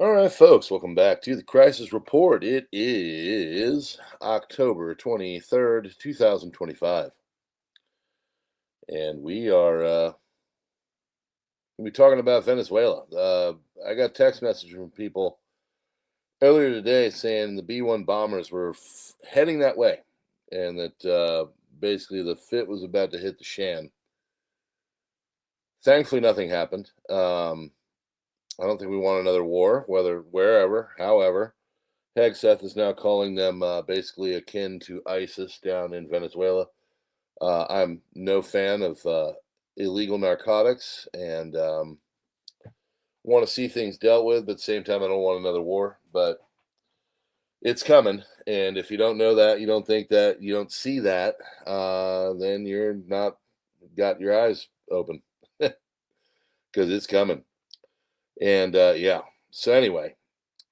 All right, folks, welcome back to the Crisis Report. It is October 23rd, 2025, and we are gonna be talking about Venezuela. I got text messages from people earlier today saying the B-1 bombers were heading that way, and that basically the fit was about to hit the shan. Thankfully, nothing happened. I don't think we want another war, whether wherever, however. Hegseth is now calling them basically akin to ISIS down in Venezuela. I'm no fan of illegal narcotics and want to see things dealt with, but at the same time, I don't want another war. But it's coming. And if you don't know that, you don't think that, you don't see that, then you're not got your eyes open because it's coming. And yeah. So, anyway,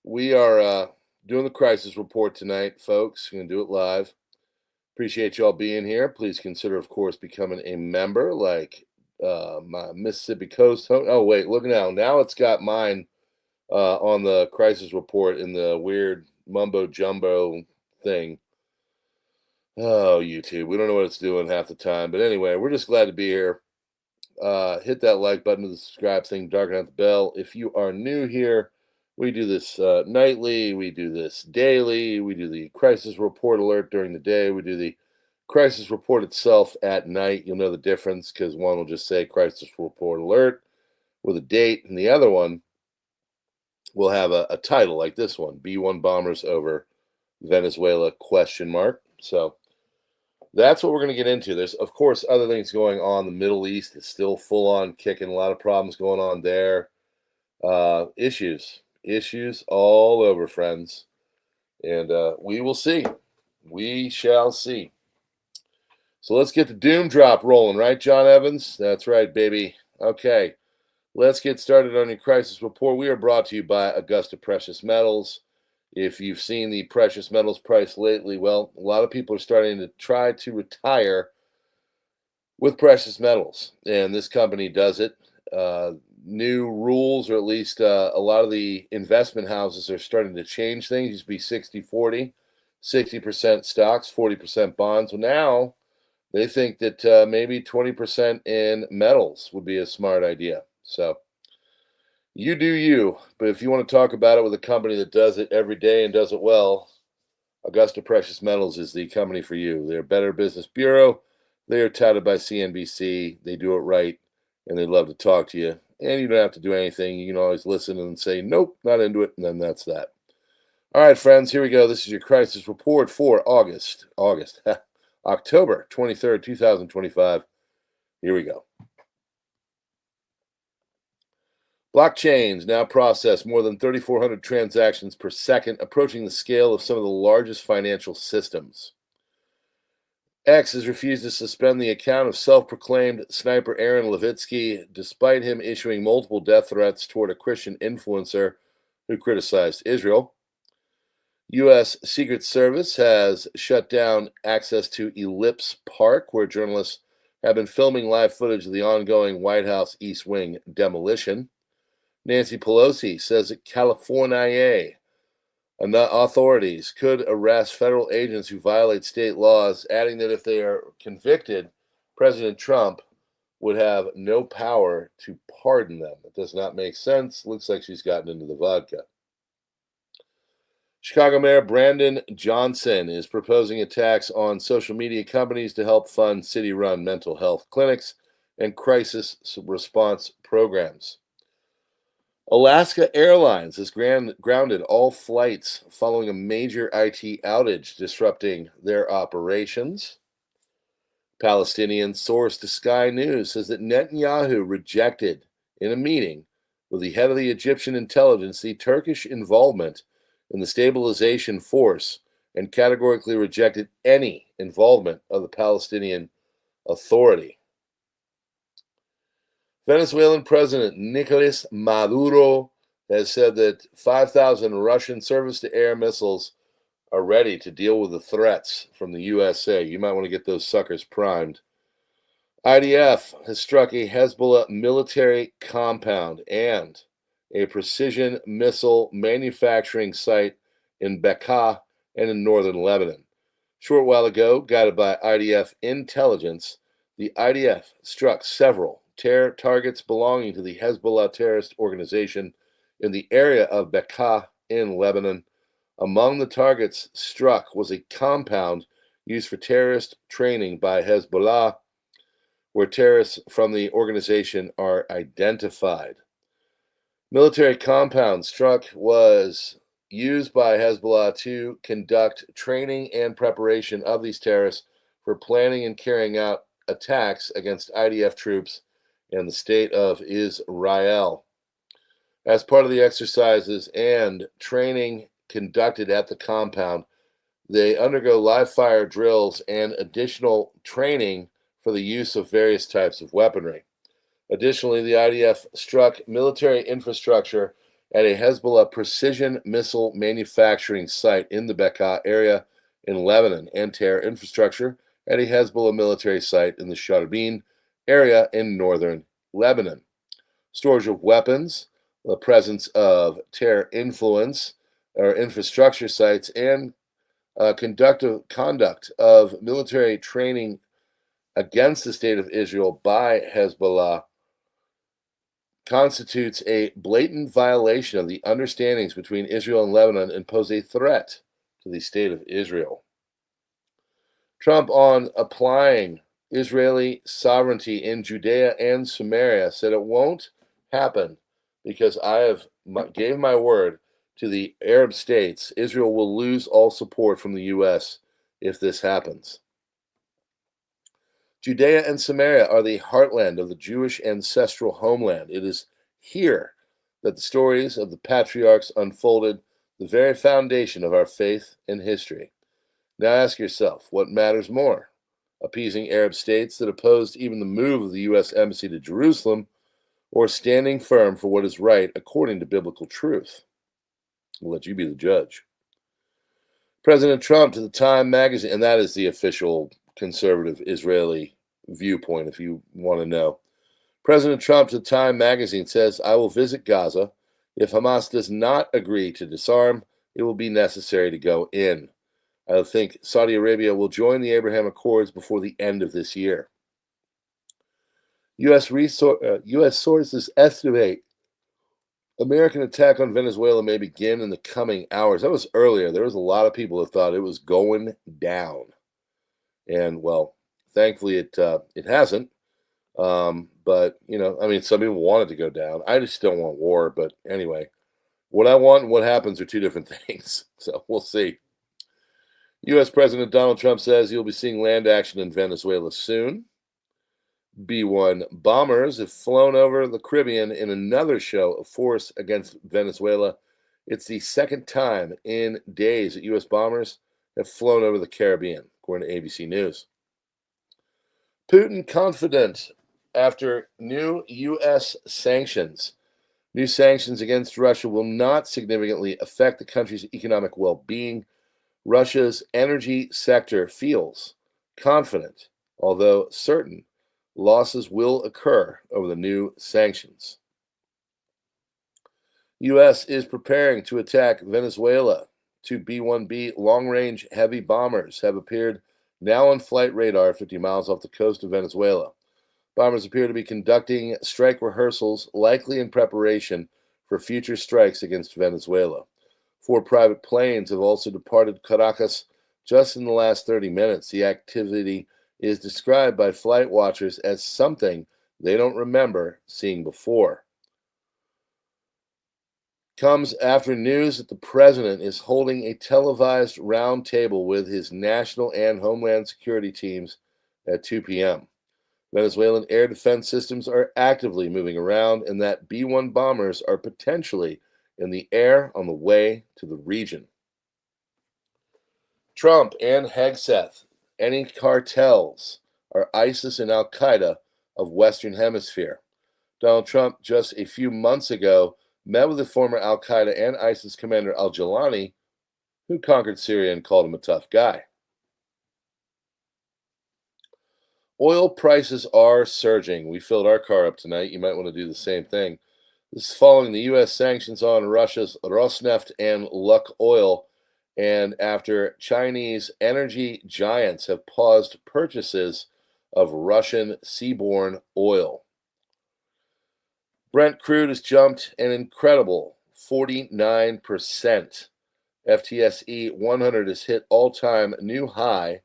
we are doing the crisis report tonight, folks. We're going to do it live. Appreciate y'all being here. Please consider, of course, becoming a member like my Mississippi Coast. Oh, wait, look now. Now it's got mine on the crisis report in the weird mumbo jumbo thing. Oh, YouTube. We don't know what it's doing half the time. But anyway, we're just glad to be here. Hit that like button to the subscribe thing, darken out the bell. If you are new here, we do this nightly. We do this daily. We do the crisis report alert during the day. We do the crisis report itself at night. You'll know the difference because one will just say crisis report alert with a date, and the other one will have a title like this one: B-1 bombers over Venezuela ? So that's what we're going to get into. There's, of course, other things going on. The Middle East is still full on kicking. A lot of problems going on there. Issues all over, friends. And we will see. We shall see. So let's get the doom drop rolling, right, John Evans? That's right, baby. Okay, let's get started on your crisis report. We are brought to you by Augusta Precious Metals. If you've seen the precious metals price lately, well, a lot of people are starting to try to retire with precious metals, and this company does it. New rules, or at least a lot of the investment houses are starting to change things. It used to be 60-40, 60% stocks, 40% bonds. Well, now they think that maybe 20% in metals would be a smart idea. So you do you. But if you want to talk about it with a company that does it every day and does it well, Augusta Precious Metals is the company for you. They're Better Business Bureau. They are touted by CNBC. They do it right, and they love to talk to you. And you don't have to do anything. You can always listen and say, nope, not into it, and then that's that. All right, friends, here we go. This is your crisis report for October 23rd, 2025. Here we go. Blockchains now process more than 3,400 transactions per second, approaching the scale of some of the largest financial systems. X has refused to suspend the account of self-proclaimed sniper Aaron Levitsky, despite him issuing multiple death threats toward a Christian influencer who criticized Israel. U.S. Secret Service has shut down access to Ellipse Park, where journalists have been filming live footage of the ongoing White House East Wing demolition. Nancy Pelosi says that California authorities could arrest federal agents who violate state laws, adding that if they are convicted, President Trump would have no power to pardon them. It does not make sense. Looks like she's gotten into the vodka. Chicago Mayor Brandon Johnson is proposing a tax on social media companies to help fund city-run mental health clinics and crisis response programs. Alaska Airlines has grounded all flights following a major IT outage disrupting their operations. Palestinian source to Sky News says that Netanyahu rejected in a meeting with the head of the Egyptian intelligence the Turkish involvement in the stabilization force and categorically rejected any involvement of the Palestinian Authority. Venezuelan President Nicolas Maduro has said that 5,000 Russian surface-to-air missiles are ready to deal with the threats from the USA. You might want to get those suckers primed. IDF has struck a Hezbollah military compound, and a precision missile manufacturing site in Bekaa and in northern Lebanon. Short while ago, guided by IDF intelligence, the IDF struck several terror targets belonging to the Hezbollah terrorist organization in the area of Bekaa in Lebanon. Among the targets struck was a compound used for terrorist training by Hezbollah, where terrorists from the organization are identified. Military compound struck was used by Hezbollah to conduct training and preparation of these terrorists for planning and carrying out attacks against IDF troops in the state of Israel. As part of the exercises and training conducted at the compound, they undergo live fire drills and additional training for the use of various types of weaponry. Additionally, the IDF struck military infrastructure at a Hezbollah precision missile manufacturing site in the Bekaa area in Lebanon and terror infrastructure at a Hezbollah military site in the Sharbin area in northern Lebanon. Storage of weapons, the presence of terror influence or infrastructure sites, and conduct of military training against the state of Israel by Hezbollah constitutes a blatant violation of the understandings between Israel and Lebanon and pose a threat to the state of Israel. Trump, on applying Israeli sovereignty in Judea and Samaria, said it won't happen because gave my word to the Arab states. Israel will lose all support from the U.S. if this happens. Judea and Samaria are the heartland of the Jewish ancestral homeland. It is here that the stories of the patriarchs unfolded, the very foundation of our faith and history. Now ask yourself, what matters more? Appeasing Arab states that opposed even the move of the U.S. Embassy to Jerusalem, or standing firm for what is right according to biblical truth? I'll let you be the judge. President Trump to the Time magazine, and that is the official conservative Israeli viewpoint, if you want to know. President Trump to the Time magazine says, I will visit Gaza. If Hamas does not agree to disarm, it will be necessary to go in. I think Saudi Arabia will join the Abraham Accords before the end of this year. U.S. sources estimate American attack on Venezuela may begin in the coming hours. That was earlier. There was a lot of people that thought it was going down. And, well, thankfully it hasn't. But, some people want it to go down. I just don't want war. But anyway, what I want and what happens are two different things. So we'll see. U.S. President Donald Trump says he'll be seeing land action in Venezuela soon. B-1 bombers have flown over the Caribbean in another show of force against Venezuela. It's the second time in days that U.S. bombers have flown over the Caribbean, according to ABC News. Putin confident after new U.S. sanctions. New sanctions against Russia will not significantly affect the country's economic well-being. Russia's energy sector feels confident, although certain losses will occur over the new sanctions. U.S. is preparing to attack Venezuela. Two B-1B long-range heavy bombers have appeared now on flight radar 50 miles off the coast of Venezuela. Bombers appear to be conducting strike rehearsals, likely in preparation for future strikes against Venezuela. 4 private planes have also departed Caracas just in the last 30 minutes. The activity is described by flight watchers as something they don't remember seeing before. Comes after news that the president is holding a televised roundtable with his national and homeland security teams at 2 p.m. Venezuelan air defense systems are actively moving around, and that B-1 bombers are potentially in the air on the way to the region. Trump and Hegseth. Any cartels are ISIS and Al-Qaeda of Western Hemisphere. Donald Trump just a few months ago met with the former Al-Qaeda and ISIS commander al-Jilani, who conquered Syria and called him a tough guy. Oil prices are surging. We filled our car up tonight. You might want to do the same thing. This is following the U.S. sanctions on Russia's Rosneft and Lukoil, and after Chinese energy giants have paused purchases of Russian seaborne oil. Brent crude has jumped an incredible 49%. FTSE 100 has hit all-time new high.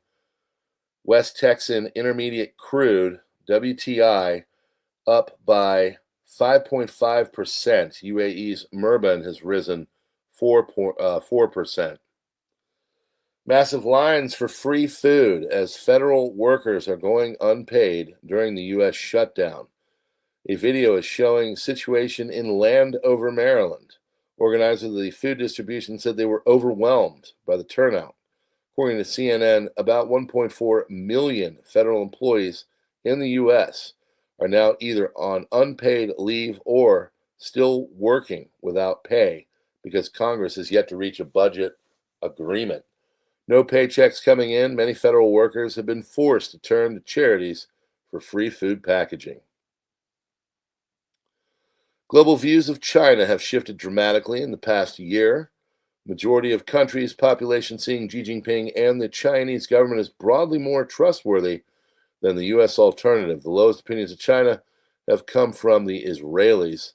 West Texan Intermediate Crude, WTI, up by 5.5%. UAE's Murban has risen 4%. Massive lines for free food as federal workers are going unpaid during the U.S. shutdown. A video is showing situation in Landover, Maryland. Organizers of the food distribution said they were overwhelmed by the turnout. According to CNN, about 1.4 million federal employees in the U.S. are now either on unpaid leave or still working without pay because Congress has yet to reach a budget agreement. No paychecks coming in, many federal workers have been forced to turn to charities for free food packaging. Global views of China have shifted dramatically in the past year. Majority of countries' population seeing Xi Jinping and the Chinese government as broadly more trustworthy than the U.S. alternative. The lowest opinions of China have come from the Israelis.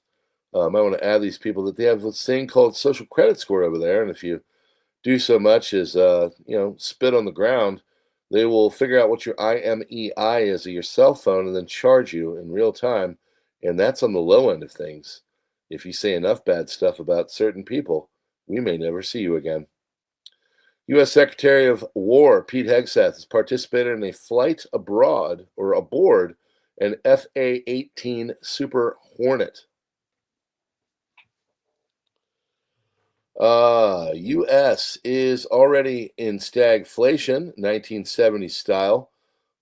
I want to add these people that they have this thing called social credit score over there, and if you do so much as spit on the ground, they will figure out what your IMEI is of your cell phone and then charge you in real time. And that's on the low end of things. If you say enough bad stuff about certain people, we may never see you again. U.S. Secretary of War Pete Hegseth has participated in a flight aboard an FA-18 Super Hornet. U.S. is already in stagflation, 1970 style,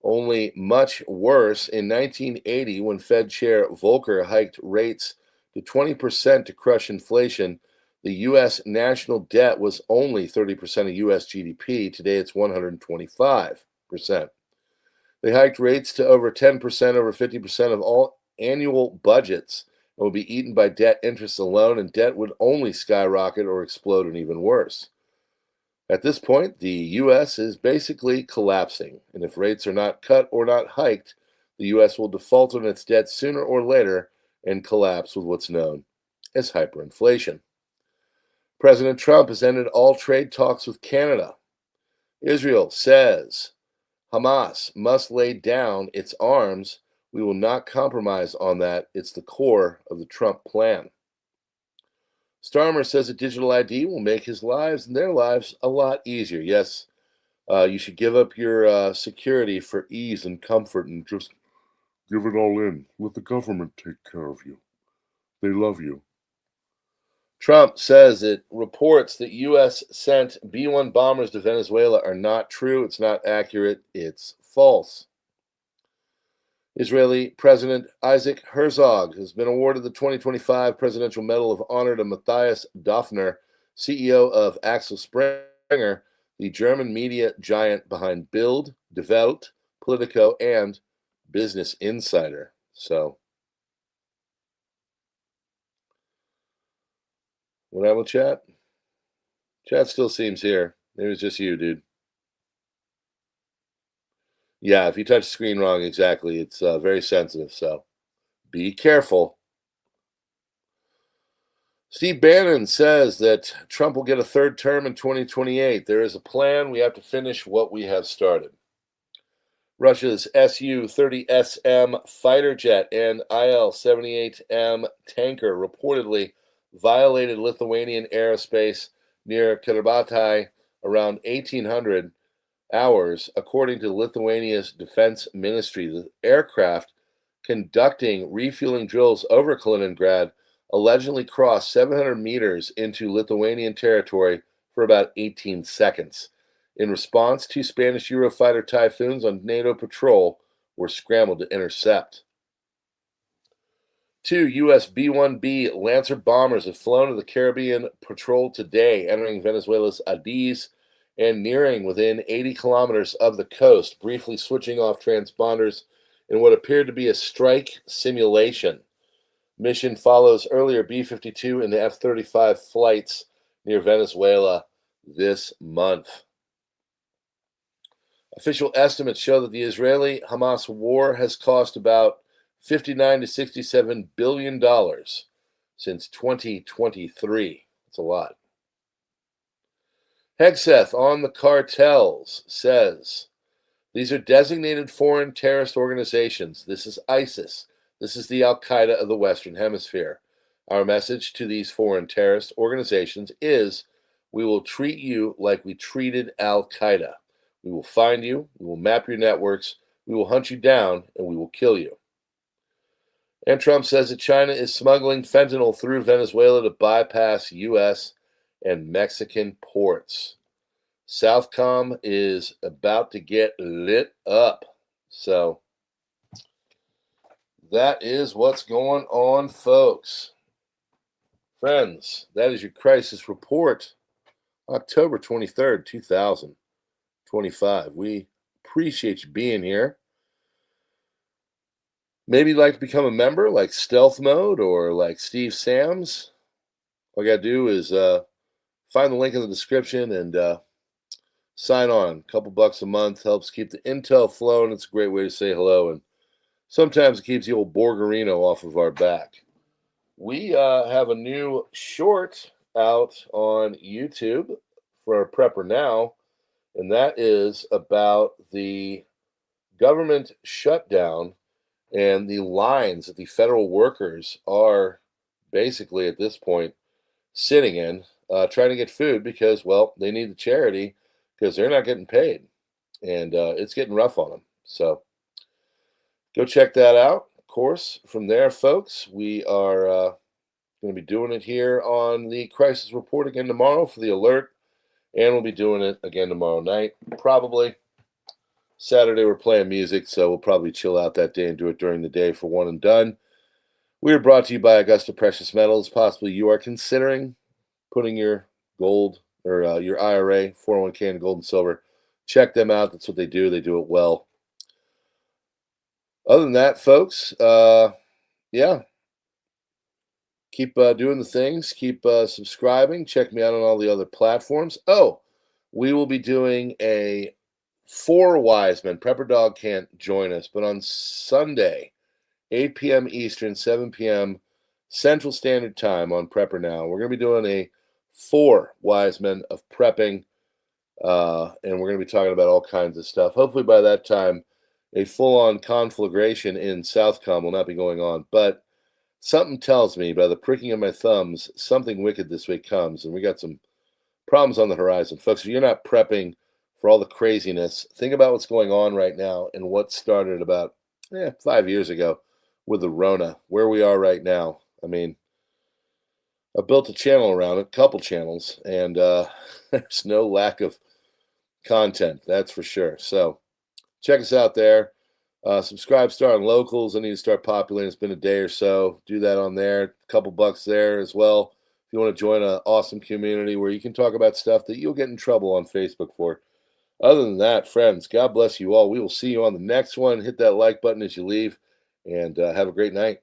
only much worse in 1980 when Fed Chair Volcker hiked rates to 20% to crush inflation. The U.S. national debt was only 30% of U.S. GDP. Today it's 125%. They hiked rates to over 10%, over 50% of all annual budgets, and will be eaten by debt interest alone, and debt would only skyrocket or explode and even worse. At this point, the U.S. is basically collapsing, and if rates are not cut or not hiked, the U.S. will default on its debt sooner or later and collapse with what's known as hyperinflation. President Trump has ended all trade talks with Canada. Israel says Hamas must lay down its arms. We will not compromise on that. It's the core of the Trump plan. Starmer says a digital ID will make his lives and their lives a lot easier. Yes, you should give up your security for ease and comfort and just give it all in. Let the government take care of you. They love you. Trump says it reports that U.S. sent B-1 bombers to Venezuela are not true. It's not accurate. It's false. Israeli President Isaac Herzog has been awarded the 2025 Presidential Medal of Honor to Matthias Döpfner, CEO of Axel Springer, the German media giant behind Bild, Die Welt, Politico, and Business Insider. So, what happened with chat? Chat still seems here. It was just you, dude. Yeah, if you touch the screen wrong, exactly. It's very sensitive, so be careful. Steve Bannon says that Trump will get a third term in 2028. There is a plan. We have to finish what we have started. Russia's Su-30SM fighter jet and Il-78M tanker reportedly violated Lithuanian airspace near Kiribati around 1800 hours, according to Lithuania's defense ministry. The aircraft conducting refueling drills over Kaliningrad allegedly crossed 700 meters into Lithuanian territory for about 18 seconds. In response, two Spanish Eurofighter Typhoons on NATO patrol were scrambled to intercept. Two U.S. B-1B Lancer bombers have flown to the Caribbean patrol today, entering Venezuela's Cadiz and nearing within 80 kilometers of the coast, briefly switching off transponders in what appeared to be a strike simulation. mission follows earlier B-52 and the F-35 flights near Venezuela this month. Official estimates show that the Israeli-Hamas war has cost about $59 to $67 billion since 2023. That's a lot. Hegseth on the cartels says, these are designated foreign terrorist organizations. This is ISIS. This is the Al-Qaeda of the Western Hemisphere. Our message to these foreign terrorist organizations is, we will treat you like we treated Al-Qaeda. We will find you, we will map your networks, we will hunt you down, and we will kill you. And Trump says that China is smuggling fentanyl through Venezuela to bypass U.S. and Mexican ports. Southcom is about to get lit up. So that is what's going on, folks. Friends, that is your crisis report, October 23rd, 2025. We appreciate you being here. Maybe you'd like to become a member like Stealth Mode or like Steve Sams. All you got to do is find the link in the description and sign on. A couple bucks a month helps keep the intel flowing. It's a great way to say hello, and sometimes it keeps the old Borgarino off of our back. We have a new short out on YouTube for PrepperNow, and that is about the government shutdown and the lines that the federal workers are basically at this point sitting in, trying to get food because, well, they need the charity because they're not getting paid, and it's getting rough on them. So go check that out. Of course, from there, folks, we are going to be doing it here on the Crisis Report again tomorrow for the alert, and we'll be doing it again tomorrow night, probably. Saturday, we're playing music, so we'll probably chill out that day and do it during the day for one and done. We are brought to you by Augusta Precious Metals. Possibly you are considering putting your gold or your IRA, 401k, and gold and silver. Check them out. That's what they do. They do it well. Other than that, folks, yeah. Keep doing the things. Keep subscribing. Check me out on all the other platforms. Oh, we will be doing a 4 wise men. Prepper Dog can't join us, but on Sunday, 8 p.m. Eastern, 7 p.m. Central Standard Time on PrepperNow, we're going to be doing a 4 wise men of prepping, and we're going to be talking about all kinds of stuff. Hopefully by that time, a full-on conflagration in Southcom will not be going on, but something tells me by the pricking of my thumbs, something wicked this week comes, and we got some problems on the horizon. Folks, if you're not prepping for all the craziness, think about what's going on right now and what started about 5 years ago with the Rona, where we are right now. I mean, I built a channel around it, a couple channels, and there's no lack of content, that's for sure. So check us out there. Subscribe, start on locals. I need to start populating. It's been a day or so. Do that on there. A couple bucks there as well. If you want to join an awesome community where you can talk about stuff that you'll get in trouble on Facebook for. Other than that, friends, God bless you all. We will see you on the next one. Hit that like button as you leave, and have a great night.